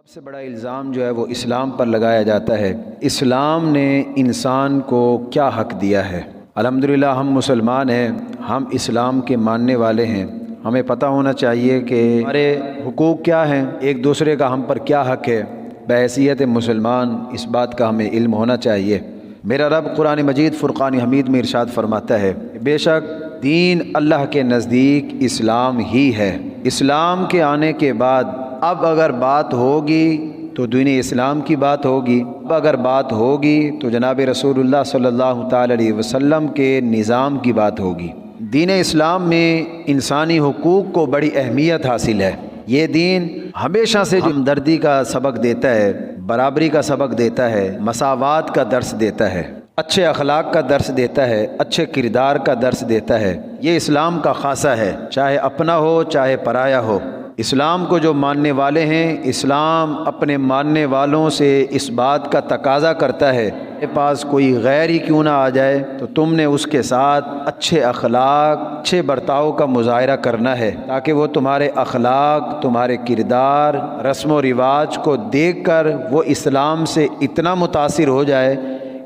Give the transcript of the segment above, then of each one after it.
سب سے بڑا الزام جو ہے وہ اسلام پر لگایا جاتا ہے۔ اسلام نے انسان کو کیا حق دیا ہے؟ الحمدللہ ہم مسلمان ہیں، ہم اسلام کے ماننے والے ہیں۔ ہمیں پتہ ہونا چاہیے کہ ہمارے حقوق کیا ہیں، ایک دوسرے کا ہم پر کیا حق ہے۔ بحیثیت مسلمان اس بات کا ہمیں علم ہونا چاہیے۔ میرا رب قرآن مجید فرقان حمید میں ارشاد فرماتا ہے، بے شک دین اللہ کے نزدیک اسلام ہی ہے۔ اسلام کے آنے کے بعد اب اگر بات ہوگی تو دین اسلام کی بات ہوگی، اب اگر بات ہوگی تو جناب رسول اللہ صلی اللہ تعالی علیہ وسلم کے نظام کی بات ہوگی۔ دین اسلام میں انسانی حقوق کو بڑی اہمیت حاصل ہے۔ یہ دین ہمیشہ سے جو ہمدردی کا سبق دیتا ہے، برابری کا سبق دیتا ہے، مساوات کا درس دیتا ہے، اچھے اخلاق کا درس دیتا ہے، اچھے کردار کا درس دیتا ہے، یہ اسلام کا خاصہ ہے، چاہے اپنا ہو چاہے پرایا ہو۔ اسلام کو جو ماننے والے ہیں، اسلام اپنے ماننے والوں سے اس بات کا تقاضا کرتا ہے کہ پاس کوئی غیر ہی کیوں نہ آ جائے تو تم نے اس کے ساتھ اچھے اخلاق، اچھے برتاؤ کا مظاہرہ کرنا ہے، تاکہ وہ تمہارے اخلاق، تمہارے کردار، رسم و رواج کو دیکھ کر وہ اسلام سے اتنا متاثر ہو جائے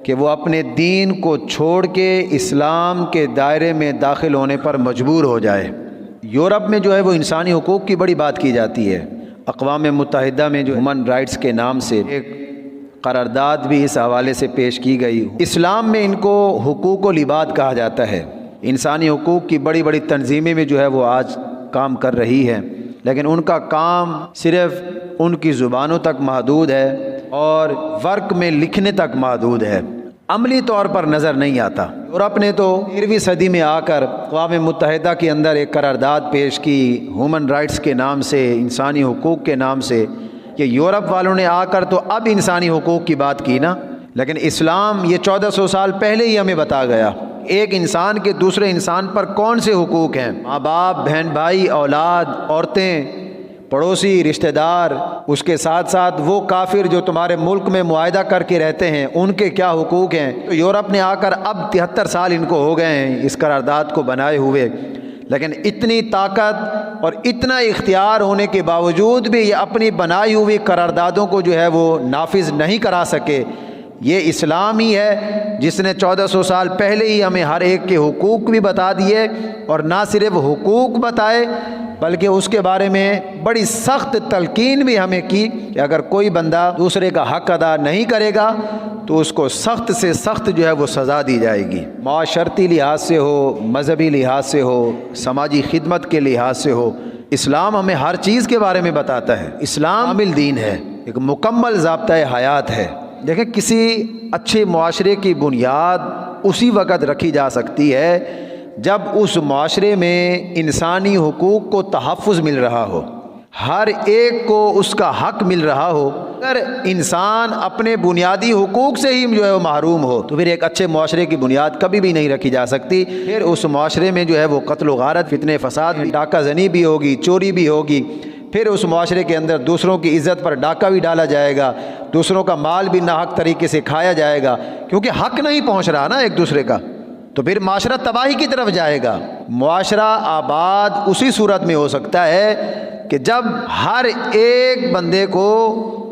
کہ وہ اپنے دین کو چھوڑ کے اسلام کے دائرے میں داخل ہونے پر مجبور ہو جائے۔ یورپ میں جو ہے وہ انسانی حقوق کی بڑی بات کی جاتی ہے۔ اقوام متحدہ میں جو ہیومن رائٹس کے نام سے ایک قرارداد بھی اس حوالے سے پیش کی گئی۔ اسلام میں ان کو حقوق و العباد کہا جاتا ہے۔ انسانی حقوق کی بڑی بڑی تنظیمیں بھی جو ہے وہ آج کام کر رہی ہیں، لیکن ان کا کام صرف ان کی زبانوں تک محدود ہے اور ورق میں لکھنے تک محدود ہے، عملی طور پر نظر نہیں آتا۔ یورپ نے تو 13ویں صدی میں آ کر اقوام متحدہ کے اندر ایک قرارداد پیش کی ہیومن رائٹس کے نام سے، انسانی حقوق کے نام سے، کہ یورپ والوں نے آ کر تو اب انسانی حقوق کی بات کی نا، لیکن اسلام یہ 1400 سال پہلے ہی ہمیں بتا گیا ایک انسان کے دوسرے انسان پر کون سے حقوق ہیں۔ ماں باپ، بہن بھائی، اولاد، عورتیں، پڑوسی، رشتہ دار، اس کے ساتھ ساتھ وہ کافر جو تمہارے ملک میں معاہدہ کر کے رہتے ہیں، ان کے کیا حقوق ہیں۔ تو یورپ نے آ کر اب 73 سال ان کو ہو گئے ہیں اس قرارداد کو بنائے ہوئے، لیکن اتنی طاقت اور اتنا اختیار ہونے کے باوجود بھی یہ اپنی بنائی ہوئی قراردادوں کو جو ہے وہ نافذ نہیں کرا سکے۔ یہ اسلام ہی ہے جس نے 1400 سال پہلے ہی ہمیں ہر ایک کے حقوق بھی بتا دیے، اور نہ صرف حقوق بتائے بلکہ اس کے بارے میں بڑی سخت تلقین بھی ہمیں کی کہ اگر کوئی بندہ دوسرے کا حق ادا نہیں کرے گا تو اس کو سخت سے سخت جو ہے وہ سزا دی جائے گی، معاشرتی لحاظ سے ہو، مذہبی لحاظ سے ہو، سماجی خدمت کے لحاظ سے ہو۔ اسلام ہمیں ہر چیز کے بارے میں بتاتا ہے۔ اسلام کامل دین ہے، ایک مکمل ضابطۂ حیات ہے۔ دیکھیں، کسی اچھے معاشرے کی بنیاد اسی وقت رکھی جا سکتی ہے جب اس معاشرے میں انسانی حقوق کو تحفظ مل رہا ہو، ہر ایک کو اس کا حق مل رہا ہو۔ اگر انسان اپنے بنیادی حقوق سے ہی جو ہے وہ محروم ہو تو پھر ایک اچھے معاشرے کی بنیاد کبھی بھی نہیں رکھی جا سکتی۔ پھر اس معاشرے میں جو ہے وہ قتل و غارت، فتنہ فساد، ڈاکہ زنی بھی ہوگی، چوری بھی ہوگی، پھر اس معاشرے کے اندر دوسروں کی عزت پر ڈاکہ بھی ڈالا جائے گا، دوسروں کا مال بھی ناحق طریقے سے کھایا جائے گا، کیونکہ حق نہیں پہنچ رہا نا ایک دوسرے کا، تو پھر معاشرہ تباہی کی طرف جائے گا۔ معاشرہ آباد اسی صورت میں ہو سکتا ہے کہ جب ہر ایک بندے کو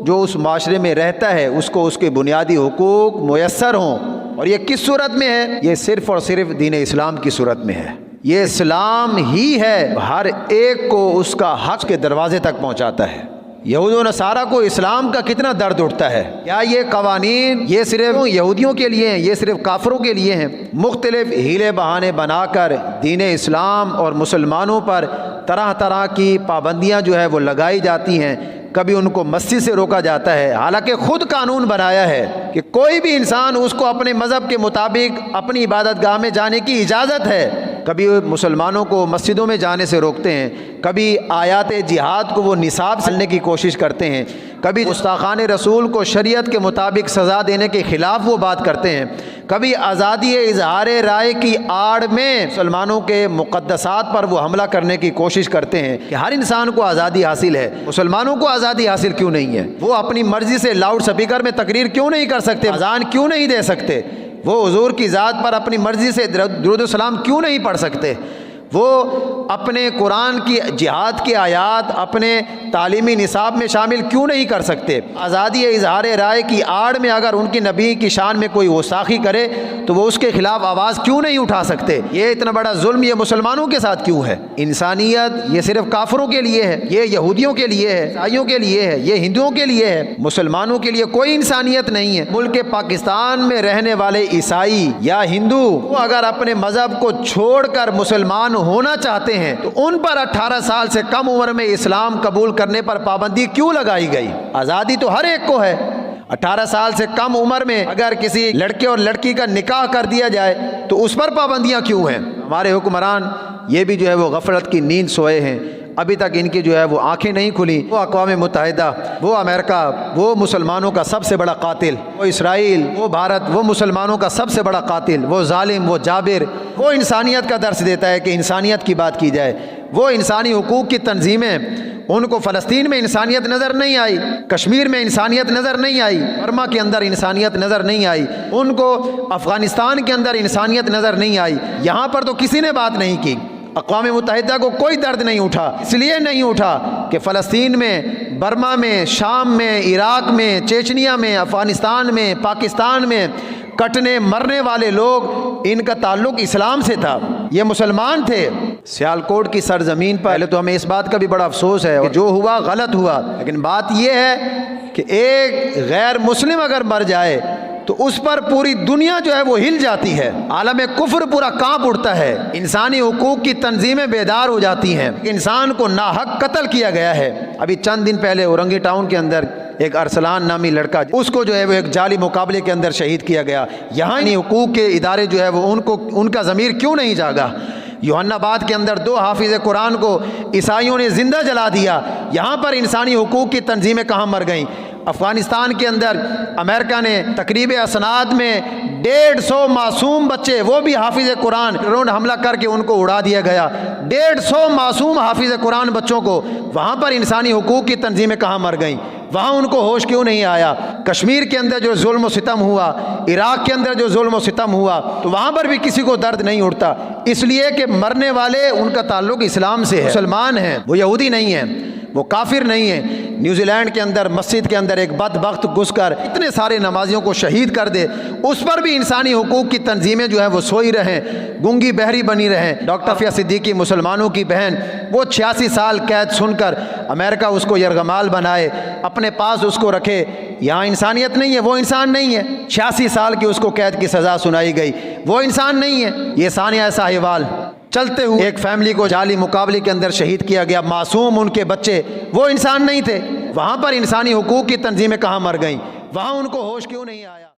جو اس معاشرے میں رہتا ہے اس کو اس کے بنیادی حقوق میسر ہوں، اور یہ کس صورت میں ہے؟ یہ صرف اور صرف دین اسلام کی صورت میں ہے۔ یہ اسلام ہی ہے ہر ایک کو اس کا حق کے دروازے تک پہنچاتا ہے۔ یہود و نصارہ کو اسلام کا کتنا درد اٹھتا ہے، کیا یہ قوانین یہ صرف یہودیوں کے لیے ہیں، یہ صرف کافروں کے لیے ہیں؟ مختلف ہیلے بہانے بنا کر دین اسلام اور مسلمانوں پر طرح طرح کی پابندیاں جو ہے وہ لگائی جاتی ہیں۔ کبھی ان کو مسجد سے روکا جاتا ہے، حالانکہ خود قانون بنایا ہے کہ کوئی بھی انسان اس کو اپنے مذہب کے مطابق اپنی عبادت گاہ میں جانے کی اجازت ہے۔ کبھی مسلمانوں کو مسجدوں میں جانے سے روکتے ہیں، کبھی آیات جہاد کو وہ نصاب سلنے کی کوشش کرتے ہیں، کبھی گستاخان رسول کو شریعت کے مطابق سزا دینے کے خلاف وہ بات کرتے ہیں، کبھی آزادی اظہار رائے کی آڑ میں مسلمانوں کے مقدسات پر وہ حملہ کرنے کی کوشش کرتے ہیں کہ ہر انسان کو آزادی حاصل ہے، مسلمانوں کو آزادی حاصل کیوں نہیں ہے؟ وہ اپنی مرضی سے لاؤڈ سپیکر میں تقریر کیوں نہیں کر سکتے؟ اذان کیوں نہیں دے سکتے؟ وہ حضور کی ذات پر اپنی مرضی سے درود و سلام کیوں نہیں پڑھ سکتے؟ وہ اپنے قرآن کی جہاد کے آیات اپنے تعلیمی نصاب میں شامل کیوں نہیں کر سکتے؟ آزادی اظہار رائے کی آڑ میں اگر ان کی نبی کی شان میں کوئی گستاخی کرے تو وہ اس کے خلاف آواز کیوں نہیں اٹھا سکتے؟ یہ اتنا بڑا ظلم یہ مسلمانوں کے ساتھ کیوں ہے؟ انسانیت یہ صرف کافروں کے لیے ہے، یہ یہودیوں کے لیے ہے، عیسائیوں کے لیے ہے، یہ ہندوؤں کے لیے ہے، مسلمانوں کے لیے کوئی انسانیت نہیں ہے۔ ملک پاکستان میں رہنے والے عیسائی یا ہندو وہ اگر اپنے مذہب کو چھوڑ کر مسلمان ہونا چاہتے ہیں تو ان پر 18 سال سے کم عمر میں اسلام قبول کرنے پر پابندی کیوں لگائی گئی؟ آزادی تو ہر ایک کو ہے۔ 18 سال سے کم عمر میں اگر کسی لڑکے اور لڑکی کا نکاح کر دیا جائے تو اس پر پابندیاں کیوں ہیں؟ ہمارے حکمران یہ بھی جو ہے وہ غفلت کی نیند سوئے ہیں، ابھی تک ان کی جو ہے وہ آنکھیں نہیں کھلیں۔ وہ اقوام متحدہ، وہ امریکہ، وہ مسلمانوں کا سب سے بڑا قاتل، وہ اسرائیل، وہ بھارت، وہ مسلمانوں کا سب سے بڑا قاتل، وہ ظالم، وہ جابر، وہ انسانیت کا درس دیتا ہے کہ انسانیت کی بات کی جائے۔ وہ انسانی حقوق کی تنظیمیں، ان کو فلسطین میں انسانیت نظر نہیں آئی، کشمیر میں انسانیت نظر نہیں آئی، برما کے اندر انسانیت نظر نہیں آئی، ان کو افغانستان کے اندر انسانیت نظر نہیں آئی، یہاں پر تو کسی نے بات نہیں کی۔ اقوام متحدہ کو کوئی درد نہیں اٹھا، اس لیے نہیں اٹھا کہ فلسطین میں، برما میں، شام میں، عراق میں، چیچنیا میں، افغانستان میں، پاکستان میں کٹنے مرنے والے لوگ ان کا تعلق اسلام سے تھا، یہ مسلمان تھے۔ سیالکوٹ کی سرزمین پر پہلے تو ہمیں اس بات کا بھی بڑا افسوس ہے کہ جو ہوا غلط ہوا، لیکن بات یہ ہے کہ ایک غیر مسلم اگر مر جائے تو اس پر پوری دنیا جو ہے وہ ہل جاتی ہے، عالم کفر پورا کانپ اٹھتا ہے، انسانی حقوق کی تنظیمیں بیدار ہو جاتی ہیں، انسان کو ناحق قتل کیا گیا ہے۔ ابھی چند دن پہلے اورنگی ٹاؤن کے اندر ایک ارسلان نامی لڑکا، اس کو جو ہے وہ ایک جعلی مقابلے کے اندر شہید کیا گیا۔ یہاں حقوق کے ادارے جو ہے وہ ان کا ضمیر کیوں نہیں جاگا؟ یوحنا آباد کے اندر 2 حافظ قرآن کو عیسائیوں نے زندہ جلا دیا، یہاں پر انسانی حقوق کی تنظیمیں کہاں مر گئیں؟ افغانستان کے اندر امریکہ نے تقریب اسناد میں 150 معصوم بچے، وہ بھی حافظ قرآن، ڈرون حملہ کر کے ان کو اڑا دیا گیا۔ 150 معصوم حافظ قرآن بچوں کو، وہاں پر انسانی حقوق کی تنظیمیں کہاں مر گئیں؟ وہاں ان کو ہوش کیوں نہیں آیا؟ کشمیر کے اندر جو ظلم و ستم ہوا، عراق کے اندر جو ظلم و ستم ہوا، تو وہاں پر بھی کسی کو درد نہیں اٹھتا، اس لیے کہ مرنے والے ان کا تعلق اسلام سے ہے، مسلمان ہیں، وہ یہودی نہیں ہیں، وہ کافر نہیں ہیں۔ نیوزی لینڈ کے اندر مسجد کے اندر ایک بدبخت گھس کر اتنے سارے نمازیوں کو شہید کر دے، اس پر بھی انسانی حقوق کی تنظیمیں جو ہیں وہ سوئی رہیں، گنگی بہری بنی رہیں۔ ڈاکٹر فیا صدیقی مسلمانوں کی بہن، وہ 86 سال قید سن کر امریکہ اس کو یرغمال بنائے، اپنے پاس اس کو رکھے، یہاں انسانیت نہیں ہے، وہ انسان نہیں ہے۔ 86 سال کی اس کو قید کی سزا سنائی گئی، وہ انسان نہیں ہے۔ یہ ثانیہ ساہیوال چلتے ہوئے ایک فیملی کو جعلی مقابلے کے اندر شہید کیا گیا، معصوم ان کے بچے، وہ انسان نہیں تھے، وہاں پر انسانی حقوق کی تنظیمیں کہاں مر گئیں؟ وہاں ان کو ہوش کیوں نہیں آیا؟